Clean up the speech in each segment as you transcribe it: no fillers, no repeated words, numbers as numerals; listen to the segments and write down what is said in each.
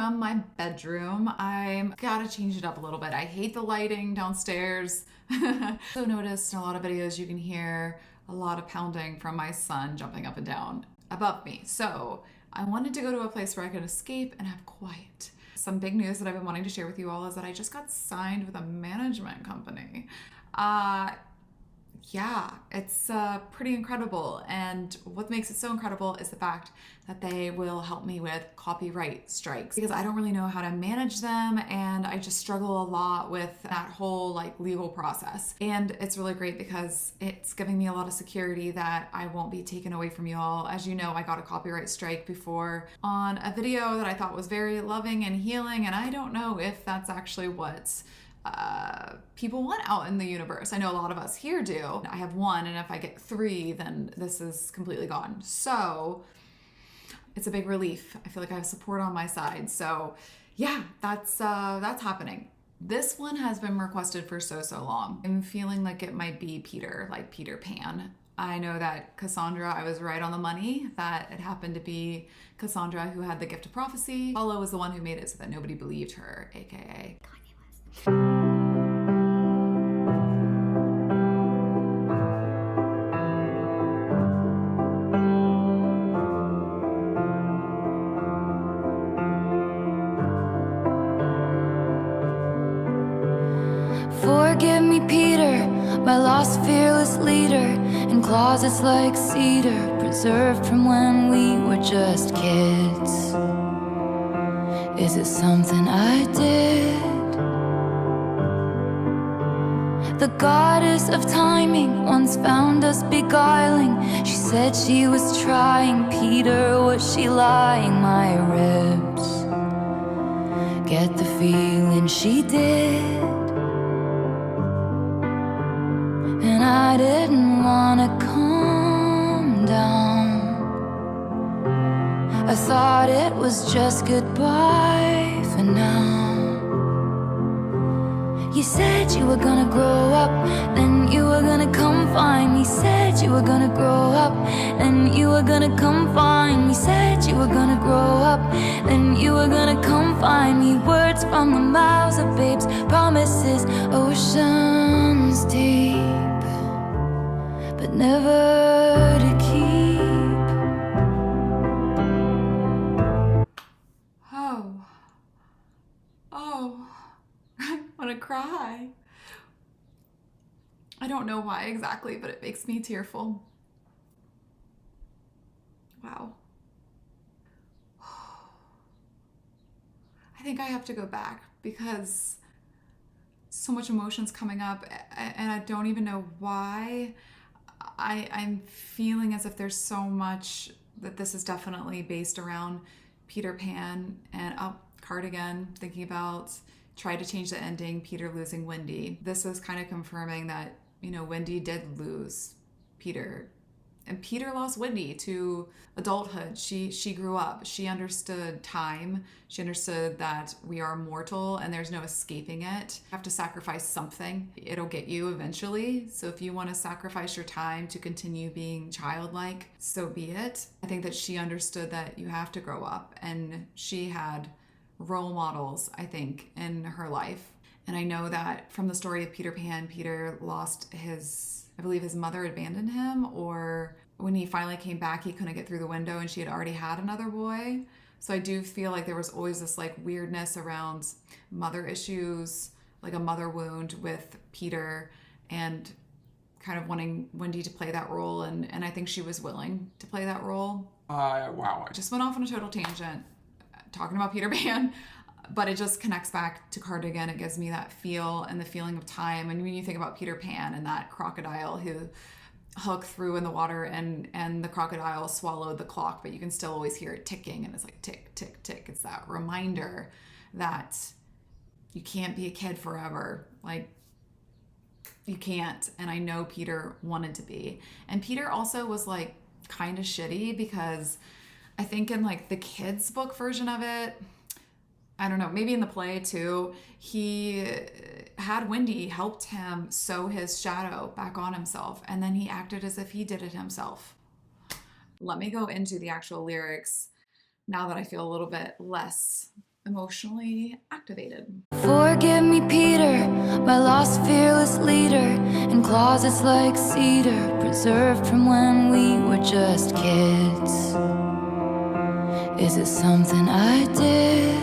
from my bedroom. I'm gotta change it up a little bit. I hate the lighting downstairs. So noticed in a lot of videos you can hear a lot of pounding from my son jumping up and down above me. So I wanted to go to a place where I could escape and have quiet. Some big news that I've been wanting to share with you all is that I just got signed with a management company. Yeah, it's pretty incredible. And what makes it so incredible is the fact that they will help me with copyright strikes because I don't really know how to manage them and I just struggle a lot with that whole like legal process. And it's really great because it's giving me a lot of security that I won't be taken away from you all. As you know, I got a copyright strike before on a video that I thought was very loving and healing, and I don't know if that's actually what people want out in the universe. I know a lot of us here do. I have one, and if I get three, then this is completely gone. So it's a big relief. I feel like I have support on my side. So yeah, that's happening. This one has been requested for so long. I'm feeling like it might be Peter, like Peter Pan. I know that Cassandra, I was right on the money, that it happened to be Cassandra who had the gift of prophecy. Apollo was the one who made it so that nobody believed her, aka Kanye West. Forgive me, Peter, my lost fearless leader, in closets like cedar, preserved from when we were just kids. Is it something I did? The goddess of timing once found us beguiling. She said she was trying. Peter, was she lying? My ribs get the feeling she did. And I didn't wanna calm down. I thought it was just goodbye for now. You said you were gonna grow up, then you were gonna come find me. Said you were gonna grow up, then you were gonna come find me. Said you were gonna grow up, then you were gonna come find me. Words from the mouths of babes, promises oceans deep, but never to keep. Oh, I want to cry. I don't know why exactly, but it makes me tearful. Wow. I think I have to go back because so much emotion's coming up and I don't even know why. I'm feeling as if there's so much that this is definitely based around Peter Pan and Cardigan, thinking about try to change the ending, Peter losing Wendy. This is kind of confirming that, you know, Wendy did lose Peter. And Peter lost Wendy to adulthood. She grew up. She understood time. She understood that we are mortal and there's no escaping it. You have to sacrifice something. It'll get you eventually. So if you want to sacrifice your time to continue being childlike, so be it. I think that she understood that you have to grow up, and she had role models, I think, in her life. And I know that from the story of Peter Pan, Peter lost I believe his mother abandoned him, or when he finally came back, he couldn't get through the window and she had already had another boy. So I do feel like there was always this like weirdness around mother issues, like a mother wound with Peter, and kind of wanting Wendy to play that role. And I think she was willing to play that role. Wow. I just went off on a total tangent talking about Peter Pan. But it just connects back to Cardigan. It gives me that feel and the feeling of time. And when you think about Peter Pan and that crocodile who hooked through in the water and the crocodile swallowed the clock, but you can still always hear it ticking, and it's like tick, tick, tick. It's that reminder that you can't be a kid forever. Like, you can't. And I know Peter wanted to be. And Peter also was like kind of shitty because I think in like the kids' book version of it, I don't know, maybe in the play too, he had Wendy helped him sew his shadow back on himself, and then he acted as if he did it himself. Let me go into the actual lyrics now that I feel a little bit less emotionally activated. Forgive me, Peter, my lost fearless leader, in closets like cedar, preserved from when we were just kids. Is it something I did?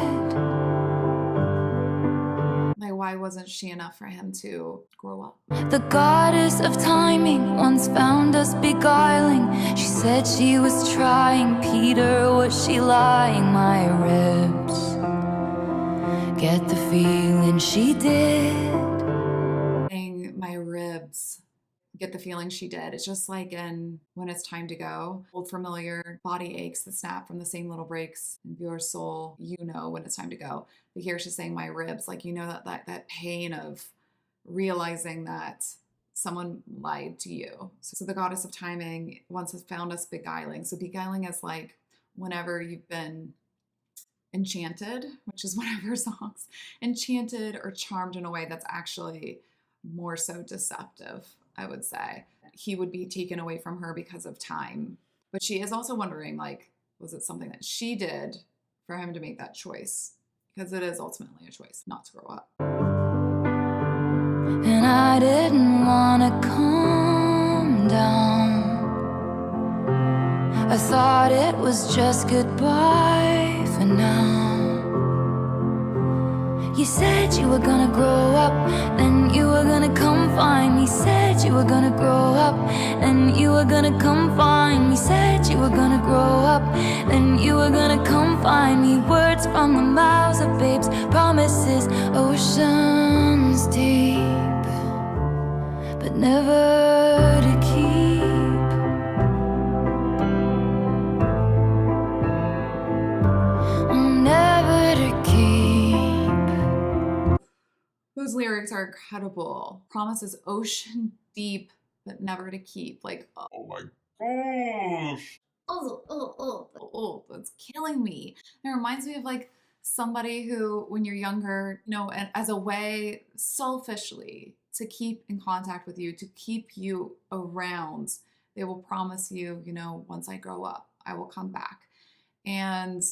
Like, why wasn't she enough for him to grow up? The goddess of timing once found us beguiling. She said she was trying. Peter, was she lying? My ribs get the feeling she did. Saying my ribs get the feeling she did. It's just like in When It's Time to Go, old familiar body aches that snap from the same little breaks in your soul. You know when it's time to go. But here she's saying my ribs, like, you know, that pain of realizing that someone lied to you. So the goddess of timing once has found us beguiling. So beguiling is like whenever you've been enchanted, which is one of her songs, enchanted or charmed in a way that's actually more so deceptive, I would say. He would be taken away from her because of time. But she is also wondering, like, was it something that she did for him to make that choice? Because it is ultimately a choice not to grow up. And I didn't wanna come down. I thought it was just goodbye for now. You said you were gonna grow up, then you were gonna come find me. Said you were gonna grow up, then you were gonna come find me. Said you were gonna grow up, then you were gonna come find me. Words from the mouths of babes, promises, oceans deep, but never to keep. Never to keep. Those lyrics are incredible. Promises ocean deep, but never to keep. Like, Oh my gosh. oh, that's killing me. It reminds me of like somebody who, when you're younger, you know, and as a way selfishly to keep in contact with you, to keep you around, they will promise you, you know, once I grow up, I will come back. And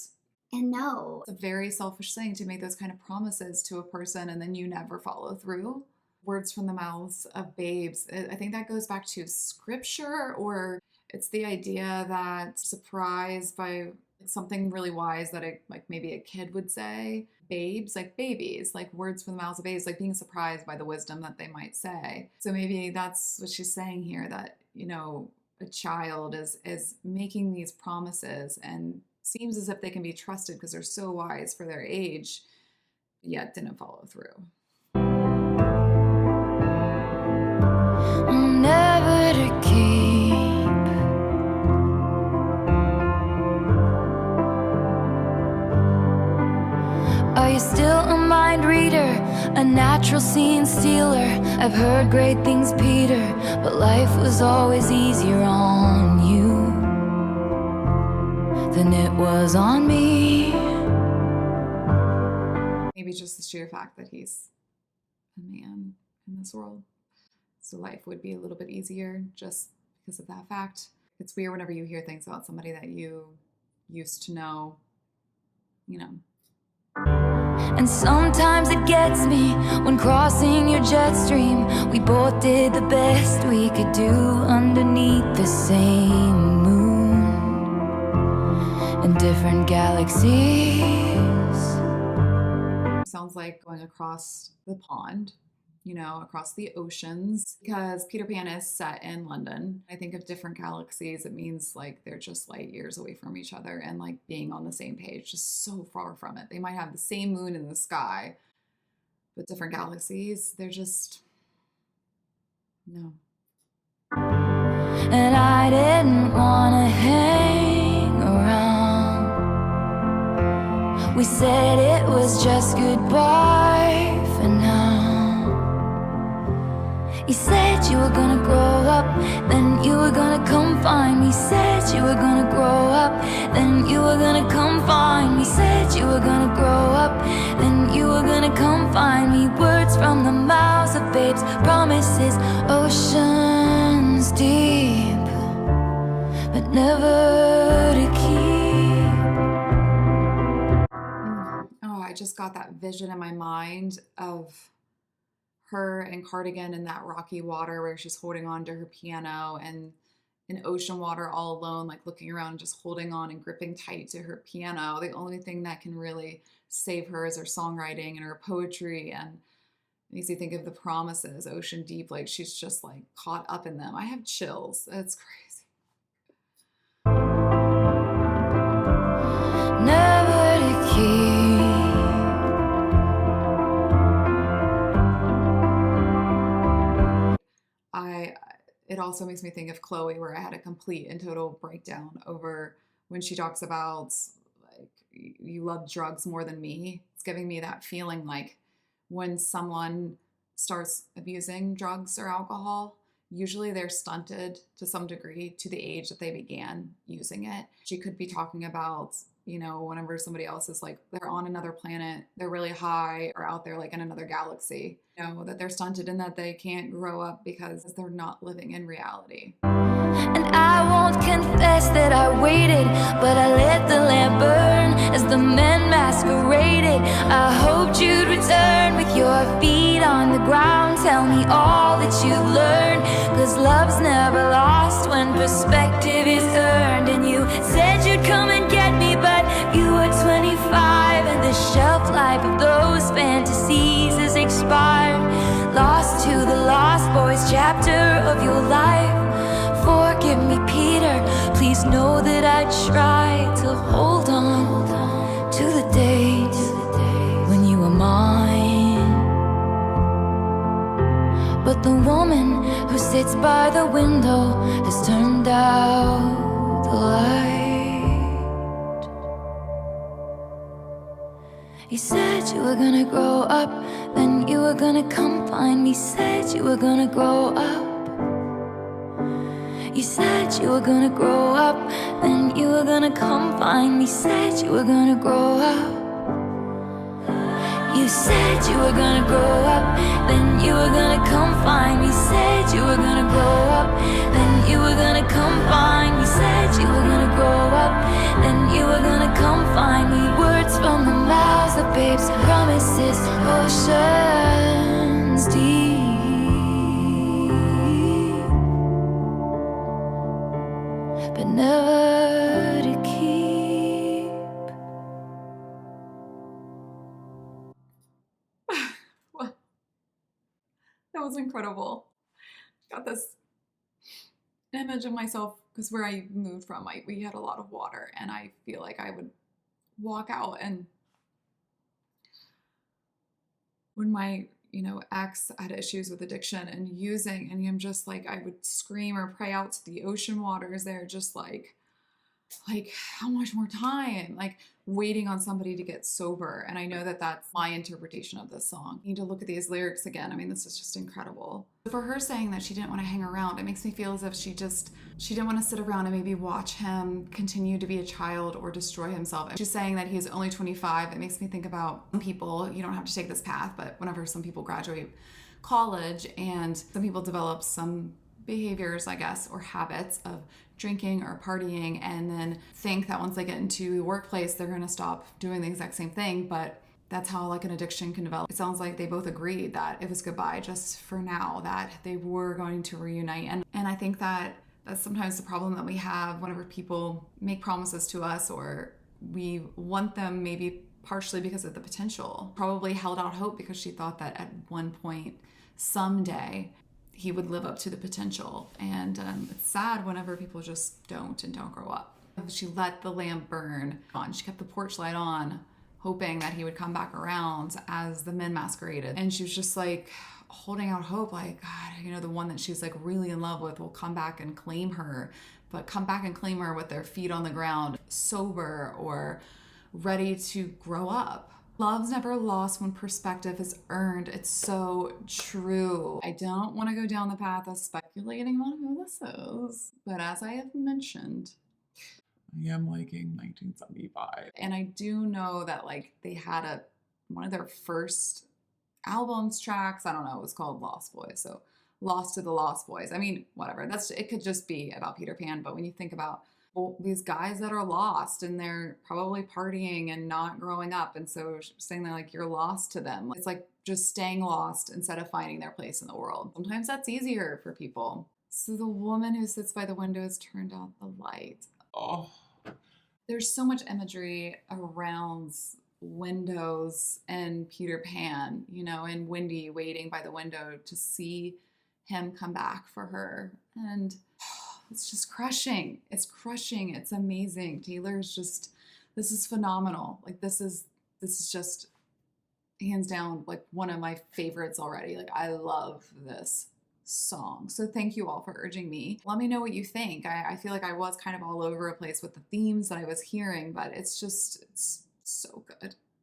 no, it's a very selfish thing to make those kind of promises to a person and then you never follow through. Words from the mouths of babes. I think that goes back to scripture, or it's the idea that surprised by something really wise that like maybe a kid would say. Babes, like babies, like words from the mouths of babes, like being surprised by the wisdom that they might say. So maybe that's what she's saying here, that, you know, a child is making these promises and seems as if they can be trusted because they're so wise for their age, yet didn't follow through. Never to keep. Are you still a mind reader, a natural scene stealer? I've heard great things, Peter, but life was always easier on you than it was on me. Maybe just the sheer fact that he's a man in this world. So life would be a little bit easier just because of that fact. It's weird whenever you hear things about somebody that you used to know, you know. And sometimes it gets me when crossing your jet stream. We both did the best we could do underneath the same moon in different galaxies. Sounds like going across the pond, you know, across the oceans, because Peter Pan is set in London. I think of different galaxies, it means like they're just light years away from each other and like being on the same page, just so far from it. They might have the same moon in the sky, but different galaxies, they're just, no. And I didn't wanna hang around. We said it was just goodbye for now. You said you were gonna grow up, then you were gonna come find me. Said you were gonna grow up, then you were gonna come find me. Said you were gonna grow up, then you were gonna come find me. Words from the mouths of babes, promises, oceans deep, but never to keep. Oh, just got that vision in my mind of her and Cardigan in that rocky water where she's holding on to her piano, and in ocean water all alone, like looking around and just holding on and gripping tight to her piano. The only thing that can really save her is her songwriting and her poetry. And it makes me think of the promises, ocean deep, like she's just like caught up in them. I have chills. It's crazy. Never to keep. It also makes me think of Chloe, where I had a complete and total breakdown over when she talks about like you love drugs more than me. It's giving me that feeling like when someone starts abusing drugs or alcohol, usually they're stunted to some degree to the age that they began using it. She could be talking about, whenever somebody else is like, they're on another planet, they're really high or out there like in another galaxy, that they're stunted and that they can't grow up because they're not living in reality. And I won't confess that I waited, but I let the lamp burn as the men masqueraded. I hoped you'd return with your feet on the ground. Tell me all that you've learned, 'cause love's never lost when perspective is earned. And you said you'd come and get me, but you were 25 and the shelf life of those fantasies has expired. Lost to the Lost Boys chapter of your life. Forgive me, Peter, please know that I tried to hold on to the days when you were mine. But the woman who sits by the window has turned out the light. You said you were gonna grow up, then you were gonna come find me. Said you were gonna grow up. You said you were gonna grow up, then you were gonna come find me. Said you were gonna grow up. You said you were gonna grow up, then you were gonna come find me. Said you were gonna grow up, then you were gonna come find me. Said you were gonna grow up, then you were gonna come find me. Words from the mouths of babes, promises, oceans deep. But never to keep. What? That was incredible. Got this image of myself, because where I moved from, we had a lot of water, and I feel like I would walk out, and when my ex had issues with addiction and using, and I'm just like, I would scream or pray out to the ocean waters there, just like how much more time, like waiting on somebody to get sober. And I know that that's my interpretation of this song. I need to look at these lyrics again. I mean, this is just incredible. For her saying that she didn't want to hang around, it makes me feel as if she didn't want to sit around and maybe watch him continue to be a child or destroy himself. She's saying that he's only 25. It makes me think about some people, you don't have to take this path, but whenever some people graduate college and some people develop some behaviors, I guess, or habits of drinking or partying, and then think that once they get into the workplace, they're going to stop doing the exact same thing. But that's how like an addiction can develop. It sounds like they both agreed that it was goodbye just for now, that they were going to reunite. And I think that that's sometimes the problem that we have whenever people make promises to us, or we want them maybe partially because of the potential. Probably held out hope because she thought that at one point, someday, he would live up to the potential. And it's sad whenever people just don't grow up. She let the lamp burn on. She kept the porch light on, hoping that he would come back around as the men masqueraded. And she was just like holding out hope, like, God, the one that she's like really in love with will come back and claim her, but come back and claim her with their feet on the ground, sober or ready to grow up. Love's never lost when perspective is earned. It's so true. I don't want to go down the path of speculating on who this is, but as I have mentioned, I am liking 1975. And I do know that like they had one of their first albums tracks, I don't know, it was called Lost Boys. So Lost to the Lost Boys. I mean, whatever. It could just be about Peter Pan, but when you think about well, these guys that are lost and they're probably partying and not growing up. And so saying that like you're lost to them, it's like just staying lost instead of finding their place in the world. Sometimes that's easier for people. So the woman who sits by the window has turned out the light. Oh, There's so much imagery around windows and Peter Pan, you know, and Wendy waiting by the window to see him come back for her. And it's just crushing. It's crushing. It's amazing. Taylor's just, this is phenomenal. Like this is just hands down like one of my favorites already. Like I love this song. So thank you all for urging me. Let me know what you think. I feel like I was kind of all over a place with the themes that I was hearing, but it's so good.